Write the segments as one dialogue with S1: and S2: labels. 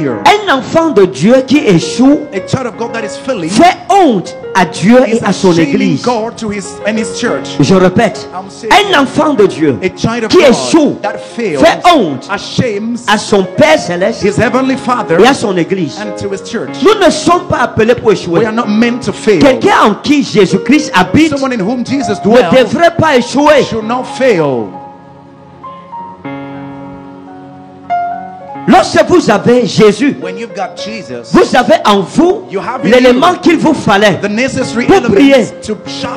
S1: Un enfant de Dieu qui échoue fait honte à Dieu et à son église. Je répète, un enfant de Dieu qui échoue fait honte à son Père céleste et à son église. Nous ne sommes pas appelés pour échouer. Quelqu'un en qui Jésus-Christ habite ne devrait pas échouer. Lorsque vous avez Jésus, vous avez en vous l'élément qu'il vous fallait pour prier.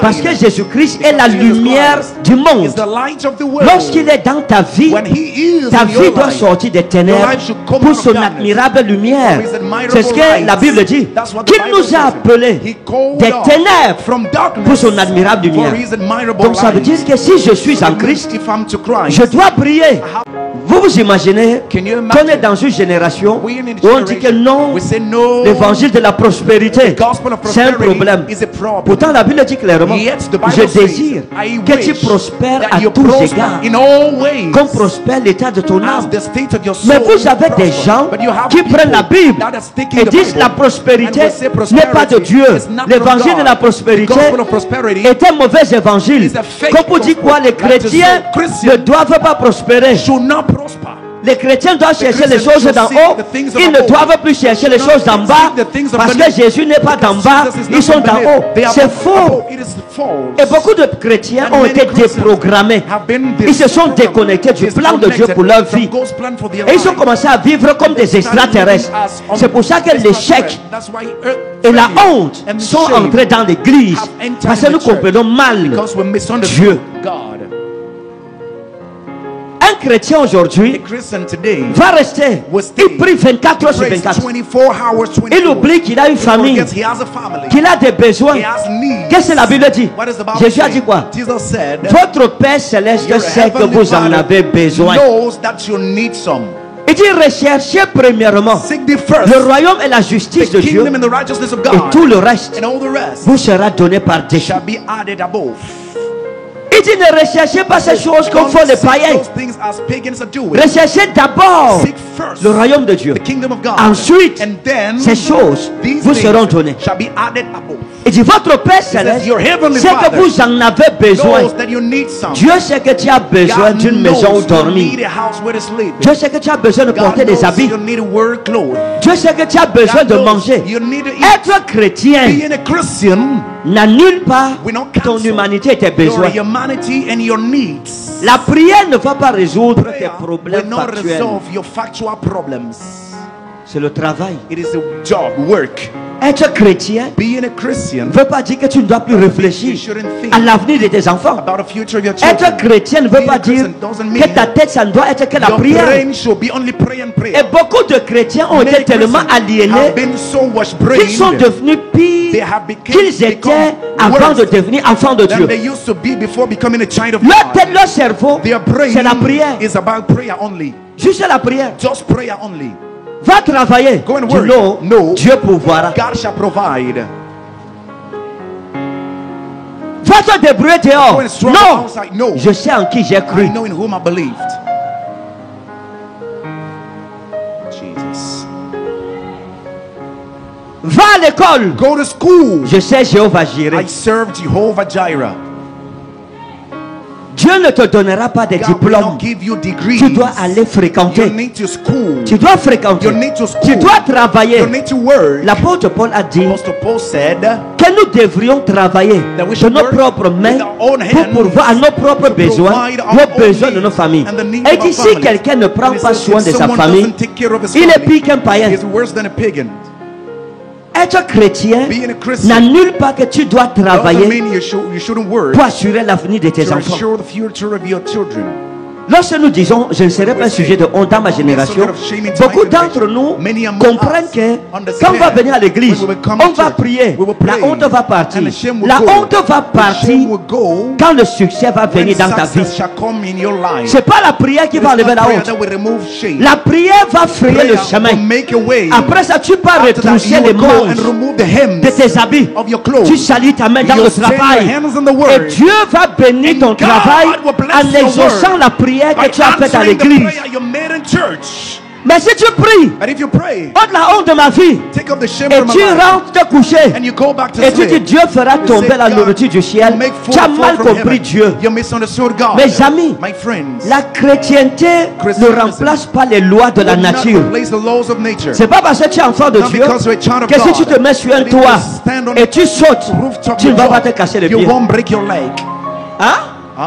S1: Parce que Jésus-Christ est la lumière du monde. Lorsqu'il est dans ta vie doit sortir des ténèbres pour son admirable lumière. C'est ce que la Bible dit. Qu'il nous a appelés des ténèbres pour son admirable lumière. Donc ça veut dire que si je suis en Christ, je dois prier. Vous vous imaginez qu'on est dans une génération où on dit que non, l'évangile de la prospérité, c'est un problème. Pourtant la Bible dit clairement, je désire que tu prospères à tous égards, qu'on prospère l'état de ton âme. Mais vous avez des gens qui prennent la Bible et disent la prospérité n'est pas de Dieu. L'évangile de la prospérité est un mauvais évangile. Comme pour dire quoi, les chrétiens ne doivent pas prospérer. Les chrétiens doivent chercher les choses d'en haut. Ils ne doivent plus chercher les choses d'en bas. Parce que Jésus n'est pas d'en bas, ils sont d'en haut. C'est faux. Et beaucoup de chrétiens ont été déprogrammés. Ils se sont déconnectés du plan de Dieu pour leur vie. Et ils ont commencé à vivre comme des extraterrestres. C'est pour ça que l'échec et la honte sont entrés dans l'église. Parce que nous comprenons mal Dieu. Un chrétien aujourd'hui va rester, il prie 24 heures sur 24. Il oublie qu'il a une famille, qu'il a des besoins. Qu'est-ce que la Bible dit? Jésus a dit quoi? Votre Père céleste sait que vous en avez besoin. Il dit recherchez premièrement le royaume et la justice de Dieu, et tout le reste vous sera donné par défaut. Il dit ne recherchez pas ces choses comme font les païens. Recherchez d'abord le royaume de Dieu. Ensuite, ces choses vous seront données. Il dit votre Père céleste sait que vous en avez besoin. Dieu sait que tu as besoin d'une maison où dormir. Dieu sait que tu as besoin de porter des habits. Dieu sait que tu as besoin de manger. Être chrétien n'annule pas ton humanité et tes besoins. La prière ne va pas résoudre tes problèmes factuels. C'est le travail. Être chrétien ne veut pas dire que tu ne dois plus réfléchir à l'avenir de tes enfants. Être chrétien ne veut pas dire que ta tête, ça ne doit être que la prière. Et beaucoup de chrétiens ont été tellement aliénés qu'ils sont devenus pires qu'ils étaient avant de devenir enfants de Dieu. Leur tête, leur cerveau, c'est la prière. Juste la prière. Va travailler. No, Dieu pourvoira. Va te débrouiller dehors. Non, je sais en qui j'ai cru. Va à l'école.
S2: Go to school.
S1: Je sais Jéhovah Jireh.
S2: I serve Jehovah Jireh.
S1: Dieu ne te donnera pas des diplômes. Tu dois aller fréquenter. Tu dois fréquenter. Tu dois travailler. L'apôtre Paul a dit que nous devrions travailler de nos propres mains pour pourvoir à nos propres besoins, nos besoins de nos familles. Et dit si quelqu'un ne prend pas soin de sa famille, il est pire qu'un païen. Être chrétien n'annule pas que tu dois travailler pour assurer l'avenir de tes enfants. Lorsque nous disons je ne serai pas un sujet de honte dans ma génération, beaucoup d'entre nous comprennent que quand on va venir à l'église, on va prier, la honte va partir. La honte va partir quand le succès va venir dans ta vie. Ce n'est pas la prière qui va enlever la honte. La prière va frayer le chemin. Après ça, tu peux retrousser les manches de tes habits. Tu salis ta main dans le travail. Et Dieu va bénir ton travail en exaucant la prière que tu as faite à l'église. Mais si tu pries,
S2: But if you pray,
S1: ôte la honte de ma vie,
S2: take up the shame
S1: et
S2: from my
S1: tu
S2: life,
S1: rentres te coucher,
S2: and you go back to
S1: et tu dis
S2: sleep,
S1: Dieu fera
S2: you
S1: tomber
S2: say,
S1: la
S2: God
S1: nourriture du ciel,
S2: will make
S1: tu as
S2: fall
S1: mal
S2: from
S1: compris
S2: heaven.
S1: Dieu.
S2: You misunderstood God.
S1: Mes amis,
S2: My friends,
S1: la chrétienté ne remplace pas les lois de la
S2: will not
S1: nature.
S2: replace the laws of nature.
S1: C'est pas parce que tu es enfant de
S2: Not
S1: Dieu
S2: because you're a child of
S1: que si
S2: God,
S1: tu te mets sur un
S2: that if you
S1: toit
S2: stand on
S1: et tu sautes,
S2: rooftop
S1: tu ne
S2: of
S1: vas
S2: your
S1: pas te
S2: job,
S1: casser les
S2: you
S1: pieds.
S2: won't break your leg.
S1: Hein?
S2: Huh?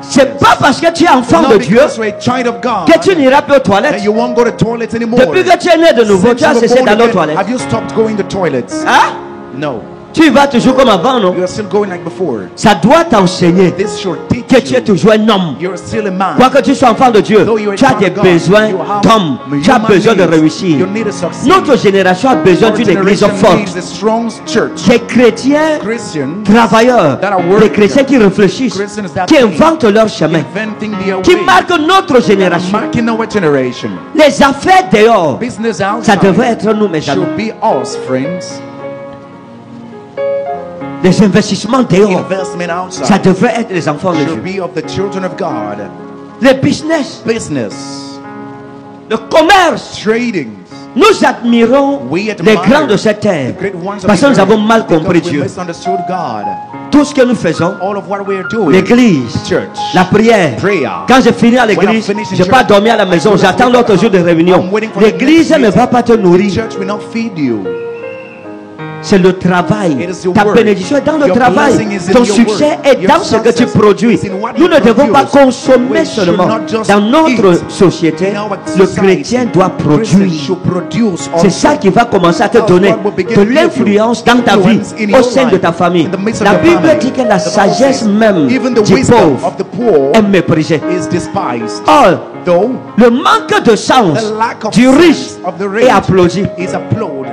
S1: C'est pas parce que tu es enfant
S2: Not
S1: de Dieu
S2: because you're a child of God
S1: que tu n'iras plus aux
S2: that
S1: toilettes.
S2: you won't go to toilets anymore.
S1: Depuis que tu es né de nouveau,
S2: Since
S1: tu as
S2: you were
S1: cessé
S2: born
S1: d'aller aux
S2: again,
S1: toilettes.
S2: have you stopped going to toilets?
S1: Hein?
S2: No.
S1: Tu y vas toujours comme avant, non?
S2: You are still going like before.
S1: Ça doit t'enseigner
S2: This should teach
S1: que tu es
S2: you
S1: toujours un homme.
S2: you're still a man.
S1: Quoique tu sois enfant de Dieu,
S2: Though you're a
S1: tu as
S2: child
S1: des
S2: of God,
S1: besoins
S2: you have
S1: d'homme. Tu as
S2: human
S1: besoin de
S2: needs.
S1: réussir.
S2: You need to succeed.
S1: Notre génération a besoin
S2: Our
S1: d'une église
S2: generation
S1: forte.
S2: needs a strong church.
S1: Des chrétiens
S2: Christians
S1: travailleurs,
S2: that are
S1: des
S2: working,
S1: chrétiens qui réfléchissent,
S2: Christians that
S1: qui
S2: think,
S1: inventent leur chemin,
S2: inventing their
S1: qui
S2: way,
S1: marquent notre génération.
S2: marking our generation.
S1: Les affaires dehors,
S2: Business
S1: ça
S2: outside
S1: devrait être nous, mes amis.
S2: should be us, friends.
S1: Les investissements dehors,
S2: Investment outside
S1: ça devrait être les enfants de
S2: should
S1: Dieu.
S2: be of the children of God.
S1: Les business,
S2: Business,
S1: le commerce.
S2: trading.
S1: Nous admirons
S2: We
S1: les
S2: admire
S1: grands de cette
S2: the
S1: terre
S2: great ones of
S1: parce que
S2: the
S1: nous avons
S2: earth
S1: mal compris
S2: because we
S1: Dieu.
S2: misunderstood God.
S1: Tout ce que nous faisons,
S2: All of what we are doing,
S1: l'église,
S2: church,
S1: la prière.
S2: prayer.
S1: Quand je finis à
S2: When I
S1: l'église,
S2: finish in
S1: je ne vais pas
S2: church,
S1: dormir à la maison. J'attends l'autre jour de réunion.
S2: I'm waiting for the
S1: L'église
S2: next
S1: ne va
S2: meeting.
S1: pas te
S2: The
S1: nourrir.
S2: church will not feed you.
S1: C'est le travail.
S2: It is your
S1: Ta
S2: work.
S1: bénédiction est dans le
S2: Your
S1: travail.
S2: blessing is in
S1: Ton
S2: your
S1: succès
S2: work.
S1: est
S2: Your
S1: dans ce que tu
S2: success
S1: produis.
S2: is in what
S1: Nous
S2: you
S1: ne devons pas
S2: produce.
S1: consommer
S2: We should
S1: seulement.
S2: not just
S1: Dans notre
S2: eat.
S1: société,
S2: In our
S1: le
S2: society,
S1: chrétien doit
S2: Christians
S1: produire.
S2: should produce
S1: C'est
S2: also.
S1: ça qui va commencer à te
S2: That's
S1: donner
S2: what will begin
S1: de
S2: to give you
S1: l'influence dans ta vie,
S2: influence in
S1: au
S2: your
S1: sein de
S2: life,
S1: ta famille.
S2: in the midst of
S1: La
S2: your
S1: Bible
S2: family.
S1: dit que la
S2: The Bible
S1: sagesse
S2: says,
S1: même
S2: even the
S1: du
S2: wisdom
S1: pauvre
S2: of the poor
S1: est méprisée.
S2: is despised.
S1: Or,
S2: Though
S1: le manque de sens
S2: the lack of
S1: du
S2: sense
S1: riche
S2: of the
S1: est
S2: rich
S1: applaudi.
S2: is applauded.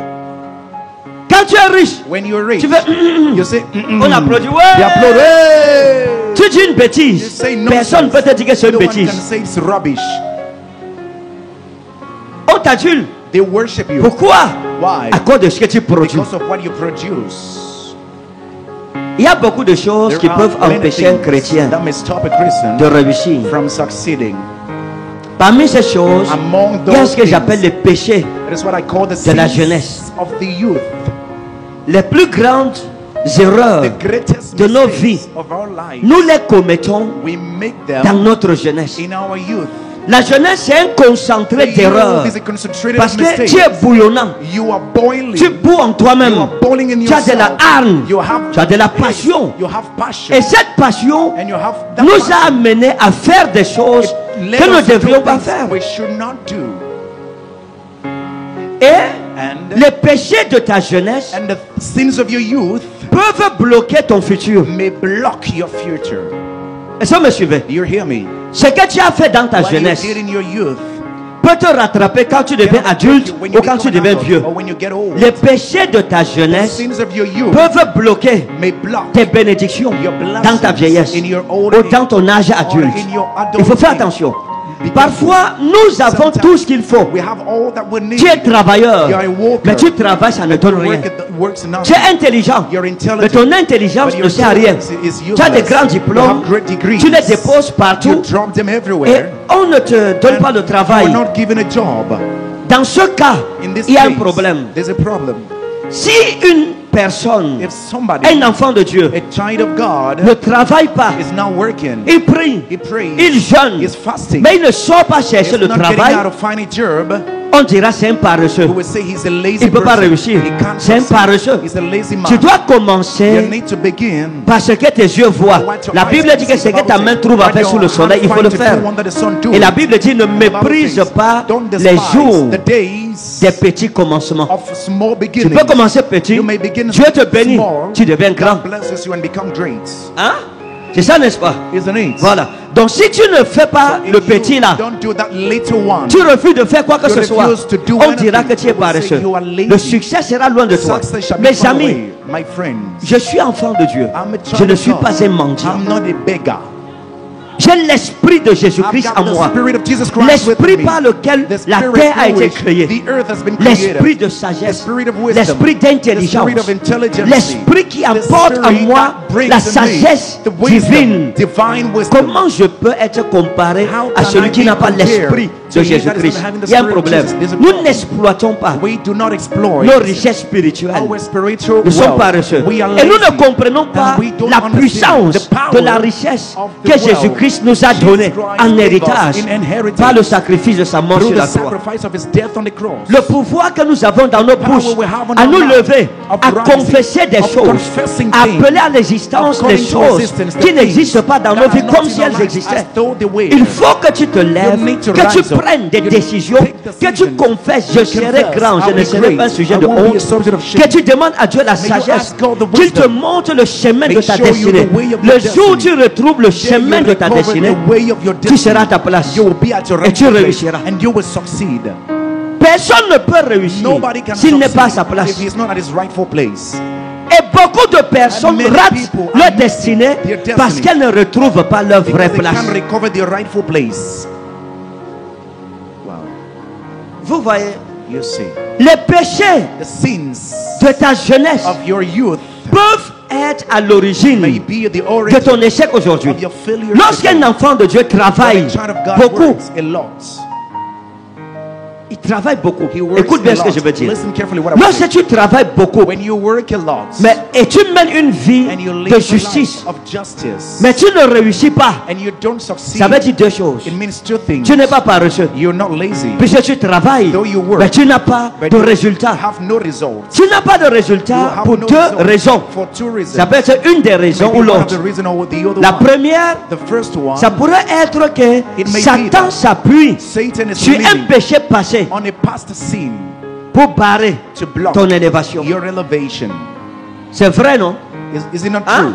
S1: Quand tu es riche,
S2: When you're rich,
S1: tu fais
S2: you say,
S1: on applaudit.
S2: They
S1: Ouais.
S2: applaud. Hey!
S1: Tu dis une
S2: You
S1: bêtise.
S2: say
S1: Personne ne
S2: nonsense.
S1: peut te dire que c'est une
S2: No one can
S1: bêtise.
S2: say it's rubbish.
S1: On t'adule.
S2: They worship you.
S1: Pourquoi?
S2: Why?
S1: À cause de ce que tu produis.
S2: Because of what you produce.
S1: Il y a beaucoup de choses
S2: There
S1: qui
S2: are
S1: peuvent
S2: many
S1: empêcher un
S2: things
S1: chrétien
S2: that may stop a Christian
S1: de réussir.
S2: from succeeding.
S1: Parmi ces choses,
S2: Among
S1: il y a
S2: those
S1: ce que j'appelle
S2: things,
S1: les péchés
S2: that is what I call the
S1: de la
S2: sins
S1: jeunesse.
S2: of the youth.
S1: Les plus grandes erreurs
S2: The greatest
S1: de nos
S2: mistakes
S1: vies,
S2: of our lives,
S1: nous les commettons
S2: we make
S1: dans
S2: them
S1: notre jeunesse.
S2: in our youth.
S1: La jeunesse, c'est un concentré
S2: The
S1: d'erreurs.
S2: youth is a concentrated
S1: Parce que
S2: mistake.
S1: tu es bouillonnant.
S2: You are boiling.
S1: Tu boues en toi-même.
S2: You are boiling in
S1: Tu as de la
S2: yourself.
S1: hargne.
S2: You have
S1: Tu as de la
S2: pace.
S1: passion.
S2: You have passion.
S1: Et cette passion
S2: And you have that
S1: nous a
S2: passion.
S1: amenés à faire des choses
S2: Let
S1: que nous ne
S2: us do
S1: devrions pas
S2: things
S1: faire.
S2: we should not do.
S1: Et
S2: And
S1: les péchés de ta jeunesse
S2: the sins of your youth
S1: peuvent bloquer ton futur.
S2: may block your future.
S1: Est-ce que vous me suivez?
S2: Do you hear me?
S1: Ce que tu as fait dans ta
S2: What you
S1: jeunesse
S2: did in your youth
S1: peut te rattraper quand tu deviens adulte
S2: when you
S1: ou quand tu
S2: become
S1: deviens
S2: adult
S1: vieux.
S2: or when you get old.
S1: Les péchés de ta
S2: The
S1: jeunesse
S2: sins of your youth
S1: peuvent bloquer
S2: may block
S1: tes bénédictions
S2: your blessings
S1: dans ta vieillesse
S2: in your old
S1: ou
S2: age
S1: dans ton âge
S2: or
S1: adulte.
S2: in your adult
S1: Il faut faire
S2: age.
S1: attention.
S2: Be
S1: Parfois, nous avons
S2: Sometimes
S1: tout ce qu'il faut.
S2: We have all that we need.
S1: Tu es travailleur,
S2: You are a worker.
S1: mais tu travailles, ça ne donne rien.
S2: Works
S1: Tu
S2: nothing.
S1: es intelligent,
S2: You're intelligent,
S1: mais ton intelligence
S2: but
S1: ne
S2: your
S1: sert à rien.
S2: intelligence is
S1: Tu as des
S2: useless.
S1: grands
S2: You
S1: diplômes,
S2: have great degrees.
S1: tu les déposes
S2: You
S1: partout
S2: drop them
S1: et
S2: everywhere.
S1: on ne te donne pas de
S2: You are
S1: travail.
S2: not given a job.
S1: Dans ce cas,
S2: In this
S1: il y a un
S2: case,
S1: problème.
S2: there's a problem.
S1: Si une personne,
S2: If somebody,
S1: un enfant de Dieu,
S2: a child of God,
S1: ne travaille pas,
S2: is not working,
S1: il prie,
S2: he prays,
S1: il jeûne,
S2: he's fasting,
S1: mais il ne sort pas
S2: he's
S1: chercher le
S2: not getting
S1: travail,
S2: out to find a job,
S1: on dira c'est un paresseux.
S2: we will say he's a lazy
S1: Il ne peut pas
S2: person.
S1: réussir.
S2: He can't
S1: C'est un
S2: succeed.
S1: paresseux.
S2: He's a lazy man.
S1: Tu dois
S2: You
S1: commencer
S2: need to begin.
S1: par ce que tes yeux voient. La Bible dit que ce que ta main trouve à faire sous le soleil, il faut le faire. Et la Bible dit ne méprise pas les jours des petits commencements.
S2: Of small
S1: Tu
S2: beginnings.
S1: peux commencer petit,
S2: You may begin
S1: Dieu te bénit,
S2: small,
S1: tu deviens grand.
S2: God blesses you and become great.
S1: Hein? C'est ça, n'est-ce pas?
S2: Isn't it?
S1: Voilà. Donc si tu ne fais pas
S2: If
S1: le
S2: you
S1: petit là,
S2: don't do that little one,
S1: tu refuses de faire quoi que
S2: You
S1: ce soit,
S2: refuse to do
S1: on dira
S2: anything.
S1: que tu es
S2: They will say
S1: paresseux.
S2: you are lazy.
S1: Le succès sera loin de toi.
S2: success shall be
S1: Mes
S2: far
S1: amis,
S2: away. My friends,
S1: je suis enfant de Dieu.
S2: I'm a child
S1: Je ne
S2: of
S1: suis
S2: God.
S1: pas un mendiant.
S2: I'm not a beggar.
S1: J'ai l'esprit de Jésus-Christ en moi. L'esprit par lequel la terre a été créée. L'esprit de sagesse. L'esprit d'intelligence. L'esprit qui apporte en moi la sagesse divine. Comment je peux être comparé à celui qui n'a pas l'esprit de Jésus-Christ? Il y a un problème. Nous n'exploitons pas nos richesses spirituelles. Nous sommes paresseux. Et nous ne comprenons pas la puissance de la richesse que Jésus-Christ nous a donnée en héritage par le sacrifice de sa mort sur la croix. Le pouvoir que nous avons dans nos bouches à nous lever, à confesser des choses, à appeler à l'existence des choses qui n'existent pas dans nos vies comme si elles existaient. Il faut que tu te lèves, que tu prennes des décisions, que tu confesses: je serai grand, je ne serai pas un sujet de honte. Que tu demandes à Dieu la sagesse, qu'il te montre le chemin de ta destinée. Le jour où tu retrouves le chemin de ta destinée, tu seras à ta place et tu réussiras. Personne ne peut réussir s'il n'est pas à sa place. Et beaucoup de personnes ratent leur destinée parce qu'elles ne retrouvent pas leur vraie place. Vous voyez, les péchés de ta jeunesse peuvent être à l'origine de ton échec aujourd'hui. Lorsqu'un enfant de Dieu travaille beaucoup, il travaille beaucoup. Écoute bien ce que je veux dire. Lorsque tu travailles beaucoup, mais et tu mènes une vie de justice, mais tu ne réussis pas, ça veut dire deux choses. Tu n'es pas paresseux, puisque tu travailles, mais tu n'as pas de résultat. Tu n'as pas de résultat pour deux raisons. Ça peut être une des raisons ou l'autre. La première, ça pourrait être que Satan s'appuie sur un péché passé pour barrer ton élévation. C'est vrai, non? Hein?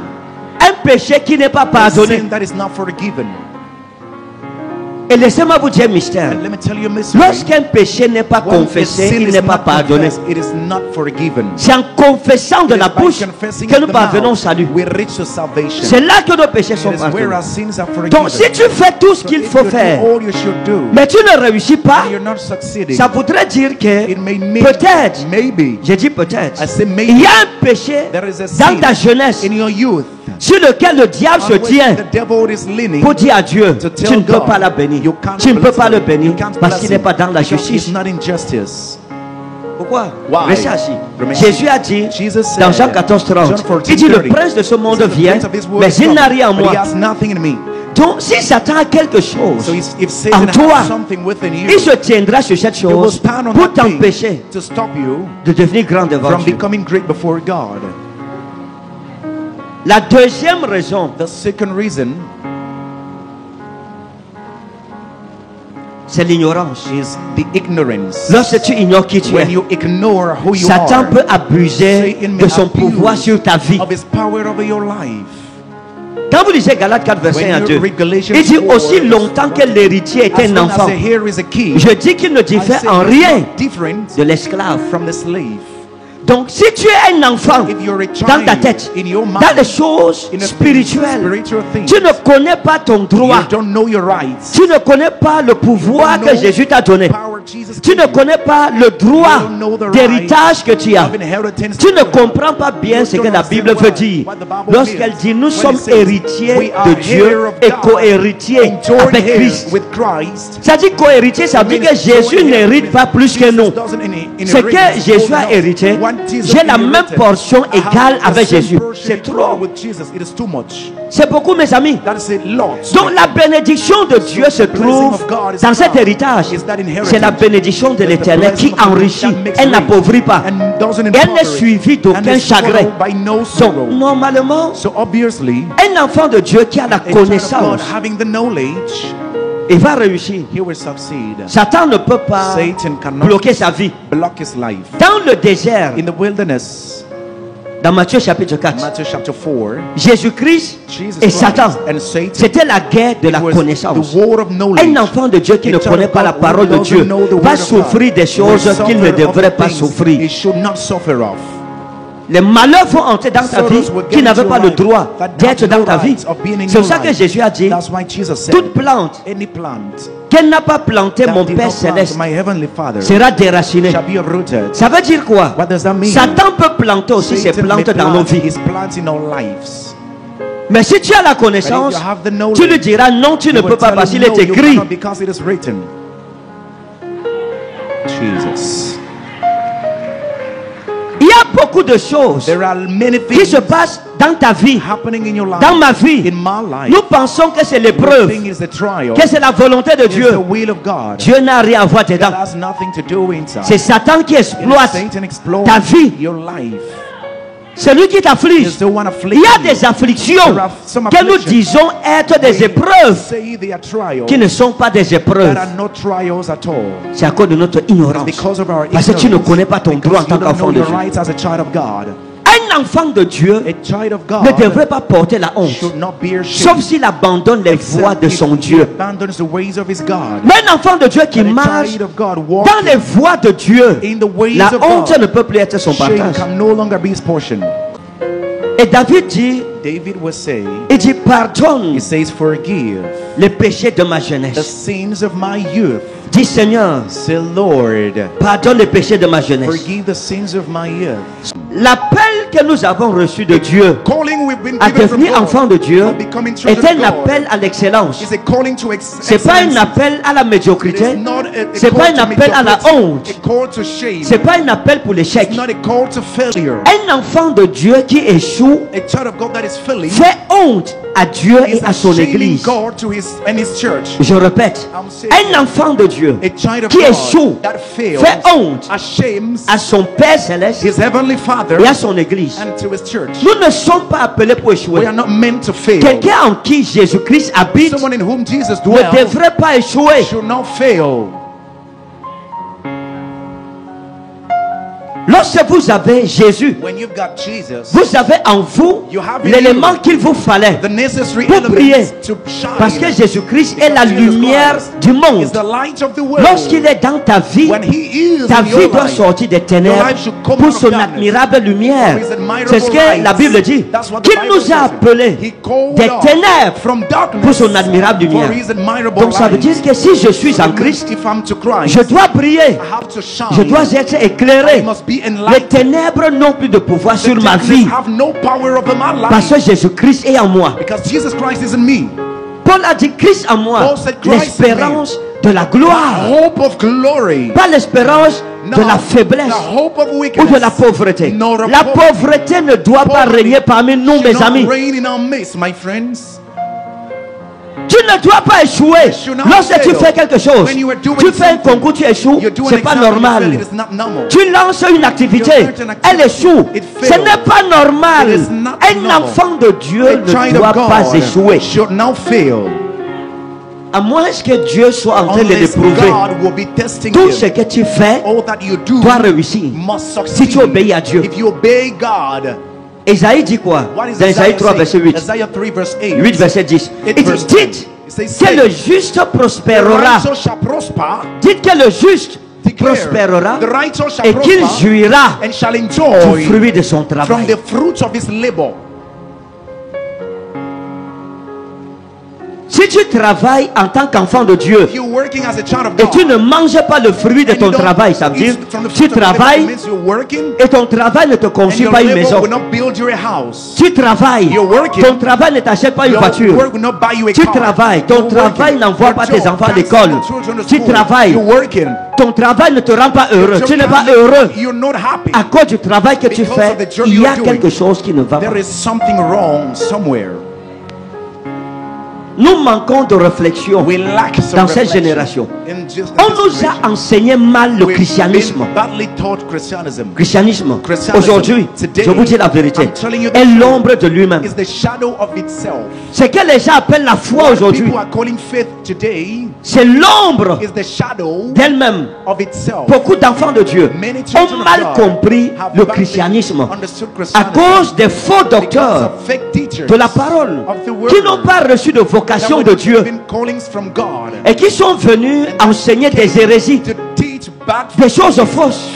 S1: Un péché qui n'est pas pardonné. Et laissez-moi vous dire un mystère. Lorsqu'un péché n'est pas confessé, il n'est pas pardonné. C'est en confessant de la bouche que nous parvenons au salut. C'est là que nos péchés sont pardonnés. Donc si tu fais tout ce qu'il faut faire, mais tu ne réussis pas, ça voudrait dire que peut-être, j'ai dit peut-être, il y a un péché dans ta jeunesse sur lequel le diable se tient pour dire à Dieu: tu ne peux pas la bénir. Tu ne peux pas le bénir parce qu'il n'est pas dans la justice. Pourquoi? Restez assis. Jésus a dit dans Jean 14:30, il dit: le prince de ce monde vient, mais il n'a rien en moi. Donc si Satan a quelque chose en toi, il se tiendra sur cette chose pour t'empêcher de devenir grand devant Dieu. La deuxième raison, c'est l'ignorance. Lorsque tu ignores qui tu es, Satan peut abuser de son pouvoir sur ta vie. Quand vous lisez Galates 4 verset 1 à 2, il dit: aussi longtemps que l'héritier est un enfant, je dis qu'il ne diffère en rien de l'esclave. Donc si tu es un enfant dans ta tête, dans les choses spirituelles, tu ne connais pas ton droit, tu ne connais pas le pouvoir que Jésus t'a donné, tu ne connais pas le droit d'héritage que tu as, tu ne comprends pas bien ce que la Bible veut dire lorsqu'elle dit: nous sommes héritiers de Dieu et co-héritiers avec Christ. Ça dit co-héritier, ça veut dire que Jésus n'hérite pas plus que nous. Ce que Jésus a hérité, j'ai la même portion égale avec Jésus. C'est trop. C'est beaucoup, mes amis. Donc la bénédiction de Dieu se trouve dans cet héritage. C'est la bénédiction de l'Éternel qui enrichit. Elle n'appauvrit pas. Elle n'est suivie d'aucun chagrin. Donc normalement, un enfant de Dieu qui a la connaissance, il va réussir. Satan ne peut pas bloquer sa vie. Dans le désert, dans Matthieu chapitre 4, Jésus-Christ et Satan, c'était la guerre de la connaissance. Un enfant de Dieu qui ne connaît pas la parole de Dieu va souffrir des choses qu'il ne devrait pas souffrir. les malheurs vont entrer dans ta vie qui n'avaient pas le droit d'être dans ta vie. C'est pour ça que Jésus a dit, toute plante qu'elle n'a pas plantée, mon Père Céleste, sera déracinée. Ça veut dire quoi? Satan peut planter aussi ses plantes dans nos vies. Mais si tu as la connaissance, tu lui diras non, tu ne peux pas parce qu'il est écrit. Il y a beaucoup de choses qui se passent dans ta vie, dans ma vie. Nous pensons que c'est l'épreuve, que c'est la volonté de Dieu. Dieu n'a rien à voir dedans. C'est Satan qui exploite ta vie. C'est lui qui t'afflige. Il y a des afflictions que nous disons être des épreuves qui ne sont pas des épreuves. C'est à cause de notre ignorance. Parce que tu ne connais pas ton droit en tant qu'enfant de Dieu. Un enfant de Dieu ne devrait pas porter la honte, sauf s'il abandonne les voies de son Dieu. Mais un enfant de Dieu qui marche dans les voies de Dieu, la honte ne peut plus être son partage. Et David dit, il dit pardonne les péchés de ma jeunesse. Dis Seigneur, pardonne les péchés de ma jeunesse. L'appel que nous avons reçu de Dieu à devenir enfant de Dieu est un appel à l'excellence. Ce n'est pas un appel à la médiocrité. Ce n'est pas un appel à la honte. Ce n'est pas un appel pour l'échec. Un enfant de Dieu qui échoue fait honte à Dieu et à son église. Je répète, un enfant de Dieu qui échoue fait honte à son Père Céleste et à son église. Nous ne sommes pas appelés pour échouer. Quelqu'un en qui Jésus-Christ habite ne devrait pas échouer. Lorsque vous avez Jésus, vous avez en vous l'élément qu'il vous fallait pour prier. Parce que Jésus-Christ est la lumière du monde. Lorsqu'il est dans ta vie doit sortir des ténèbres pour son admirable lumière. C'est ce que la Bible dit. Qu'il nous a appelés des ténèbres pour son admirable lumière. Donc ça veut dire que si je suis en Christ, je dois prier. Je dois être éclairé. Les ténèbres n'ont plus de pouvoir sur ma vie parce que Jésus-Christ est en moi. Paul a dit Christ en moi, l'espérance de la gloire, pas l'espérance de la faiblesse ou de la pauvreté. La pauvreté ne doit pas régner parmi nous, mes amis. Tu ne dois pas échouer. Lorsque tu fais quelque chose, tu fais un concours, tu échoues, c'est pas normal. Tu lances une activité, elle échoue, ce n'est pas normal. Un enfant de Dieu ne doit pas échouer. À moins que Dieu soit en train de l'éprouver. Tout ce que tu fais doit réussir si tu obéis à Dieu. Esaïe dit quoi? Dans Esaïe 3 verset 8. 8 verset 10. Il dit, dites que le juste prospérera. Dites que le juste prospérera et qu'il jouira du fruit de son travail. Si tu travailles en tant qu'enfant de Dieu et tu ne manges pas le fruit de ton travail, ça veut dire tu travailles et ton travail ne te construit pas une maison. Tu travailles, ton travail ne t'achète pas une voiture. Tu travailles, ton travail n'envoie pas tes enfants à l'école. Tu travailles, ton travail ne te rend pas heureux. Tu n'es pas heureux à cause du travail que tu fais. Il y a quelque chose qui ne va pas. Nous manquons de réflexion dans cette génération. On nous a enseigné mal le christianisme. Christianisme, aujourd'hui, je vous dis la vérité, est l'ombre de lui-même. Ce que les gens appellent la foi aujourd'hui, c'est l'ombre d'elle-même. Beaucoup d'enfants de Dieu ont mal compris le christianisme à cause des faux docteurs de la parole qui n'ont pas reçu de vocation de Dieu et qui sont venus enseigner des hérésies, des choses fausses.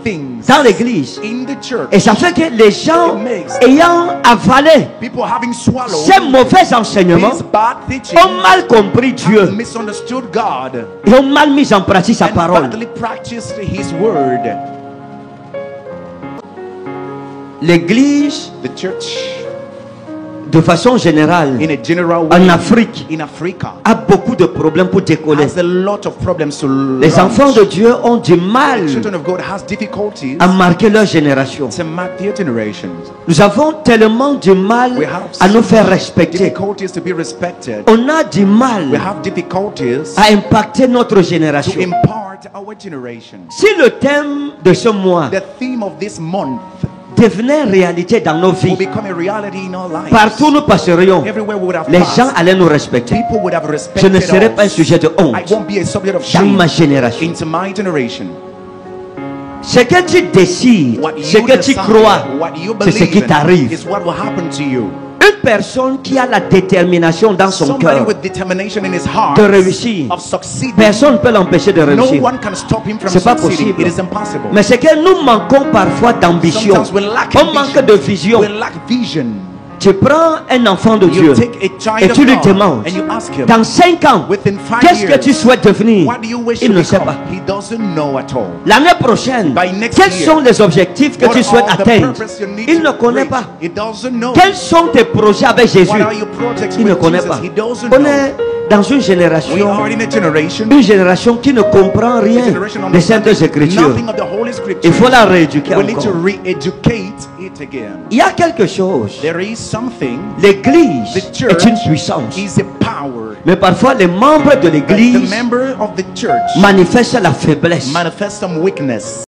S2: things
S1: dans l'église.
S2: in the church.
S1: Et ça fait que les gens ayant avalé
S2: People having swallowed
S1: ces mauvais enseignements
S2: these bad teachings
S1: ont mal compris Dieu
S2: have misunderstood God
S1: et ont mal mis en pratique sa
S2: and
S1: parole.
S2: badly practiced His word.
S1: L'église,
S2: The church,
S1: de façon générale,
S2: in a general way,
S1: en Afrique,
S2: in Africa,
S1: a beaucoup de problèmes pour décoller.
S2: has a lot of problems to
S1: Les
S2: launch.
S1: enfants de Dieu ont du mal
S2: The children of God has difficulties
S1: à marquer leur génération.
S2: to mark their generations.
S1: Nous avons tellement du mal
S2: We have
S1: à nous faire
S2: so
S1: respecter.
S2: difficulties to be respected.
S1: On a du mal
S2: We have difficulties
S1: à impacter notre
S2: to
S1: génération.
S2: impart our generation.
S1: Si le thème de ce mois
S2: The theme of this month
S1: devenait réalité dans nos
S2: will
S1: vies,
S2: become a reality in our lives.
S1: partout où nous passerions,
S2: Everywhere we would have
S1: les
S2: passed,
S1: gens allaient nous respecter.
S2: people would have
S1: Je
S2: respected
S1: ne serai pas un
S2: us.
S1: sujet de
S2: I
S1: honte
S2: won't be a subject of
S1: dans
S2: shame
S1: ma génération.
S2: into my generation.
S1: Ce que tu décides,
S2: What
S1: ce
S2: you
S1: que tu
S2: decide,
S1: crois,
S2: what you
S1: c'est ce
S2: believe
S1: qui
S2: in
S1: t'arrive.
S2: is what will happen to you.
S1: Une personne qui a la détermination dans son
S2: Somebody
S1: cœur
S2: with determination in his heart
S1: de réussir,
S2: of succeeding,
S1: personne ne peut l'empêcher de
S2: no
S1: réussir.
S2: one can stop him from
S1: C'est pas
S2: succeeding.
S1: possible.
S2: It is impossible.
S1: Mais c'est que nous manquons parfois d'ambition.
S2: Sometimes we lack
S1: On manque de vision.
S2: We lack vision.
S1: Tu prends un enfant de
S2: You
S1: Dieu
S2: take a child
S1: et tu
S2: of
S1: lui
S2: God
S1: demandes,
S2: and you ask him,
S1: dans 5 ans,
S2: within 5
S1: qu'est-ce que
S2: years,
S1: tu souhaites devenir?
S2: what do you wish
S1: Il
S2: to
S1: ne sait
S2: become?
S1: pas.
S2: He doesn't know at all.
S1: L'année prochaine,
S2: By next
S1: quels
S2: year,
S1: sont les objectifs que
S2: What
S1: tu souhaites
S2: are the
S1: atteindre?
S2: purpose you need
S1: Il
S2: to
S1: ne connaît
S2: reach?
S1: pas.
S2: He doesn't know.
S1: Quels sont tes projets avec Jésus?
S2: What are your projects
S1: Il ne
S2: with
S1: connaît
S2: Jesus?
S1: pas.
S2: He doesn't
S1: On
S2: know.
S1: est dans une
S2: We
S1: génération,
S2: are in a generation,
S1: qui ne comprend rien des Saintes Écritures.
S2: nothing of the Holy Scriptures.
S1: Il faut la rééduquer
S2: We need to
S1: encore.
S2: re-educate it again.
S1: Il y a quelque chose.
S2: There is something.
S1: L'église
S2: The
S1: est une
S2: church
S1: puissance.
S2: is a power.
S1: Mais parfois, les membres de
S2: The
S1: l'église
S2: member of the church
S1: manifestent la faiblesse.
S2: manifest some weakness.